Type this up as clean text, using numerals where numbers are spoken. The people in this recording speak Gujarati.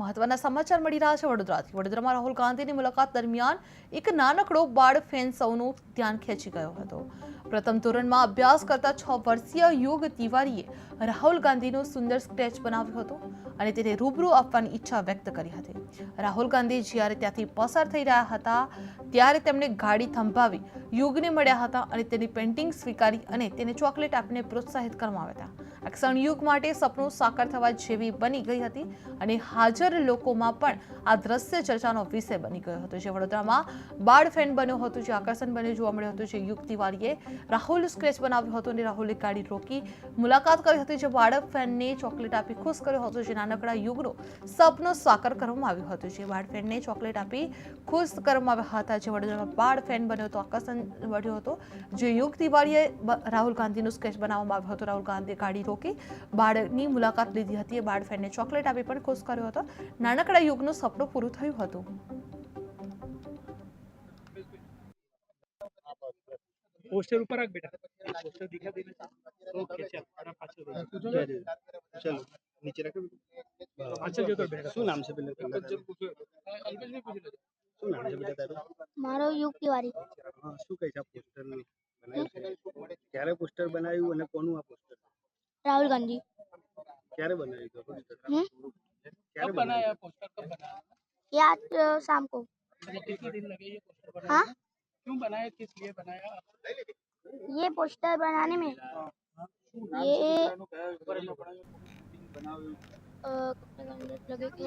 મહત્વના સમાચાર મળી રહ્યા છે વડોદરાથી। વડોદરામાં રાહુલ ગાંધીની મુલાકાત દરમિયાન એક નાનકડો બાળ ફેન સૌનું ધ્યાન ખેંચી ગયો હતો। પ્રથમ ધોરણમાં અભ્યાસ કરતા 6 વર્ષીય યુગ તિવારીએ રાહુલ ગાંધીનો સુંદર સ્કેચ બનાવ્યો હતો અને તેને રૂબરૂ આપવાની ઈચ્છા વ્યક્ત કરી હતી। રાહુલ ગાંધી જ્યારે ત્યાંથી પસાર થઈ રહ્યા હતા ત્યારે તેમણે ગાડી થંભાવી યુગને મળ્યા હતા અને તેની પેઇન્ટિંગ સ્વીકારી અને તેને ચોકલેટ આપીને પ્રોત્સાહિત કરવામાં આવ્યા હતા। આ ક્ષણ યુગ માટે સપનું સાકાર થવા જેવી બની ગઈ હતી અને હાજર લોકોમાં પણ આ દ્રશ્ય ચર્ચાનો વિષય બની ગયો હતો। જે વડોદરામાં બાળ ફેન બન્યો હતો, જે આકર્ષણ બન્યું જોવા મળ્યું હતું। જે યુગ તિવારીએ રાહુલ સ્કેચ બનાવ્યો હતો અને રાહુલે ગાડી રોકી મુલાકાત કરી હતી। જે બાળક ફેનને ચોકલેટ આપી ખુશ કર્યો હતો। જે નાનકડા યુગનો સપનો સાકાર કરવામાં આવ્યો હતો। જે બાળ ફેનને ચોકલેટ આપી ખુશ કરવામાં આવ્યા હતા। જે વડોદરામાં બાળ ફેન બન્યો હતો, આકર્ષણ વધ્યો હતો। જે યુગ તિવારીએ રાહુલ ગાંધીનું સ્કેચ બનાવવામાં આવ્યો હતો। રાહુલ ગાંધીએ ગાડી રોકી બાળકની મુલાકાત લીધી હતી। એ બાળ ફેનને ચોકલેટ આપી પણ ખુશ કર્યો હતો। નાનકડા યુગનું સપનું પૂરું થયું હતું। पोस्टर ऊपर रख बेटा, पोस्टर दिखा देना। ओके चल आराम पाछળ चलो नीचे रखो पाछળ જો તો બેટા શું નામ છે પેલે અલ્પેશ ને પૂછી લે શું નામ છે બેટા તારું? મારો યુગ તિવારી। હા શું કહે છે આ પોસ્ટર બનાવ્યું છે? ક્યારે પોસ્ટર બનાવ્યું અને કોનું આ પોસ્ટર? राहुल गांधी। ક્યારે બનાવ્યું તો પોસ્ટર? कब बनाया पोस्टर कब बनाया? ये आज शाम को। कितने दिन लगे ये पोस्टर बनाने हाँ, में? क्यों बनाया, किस लिए बनाया? ये पोस्टर बनाने में ये कितने घंटे लगे थे?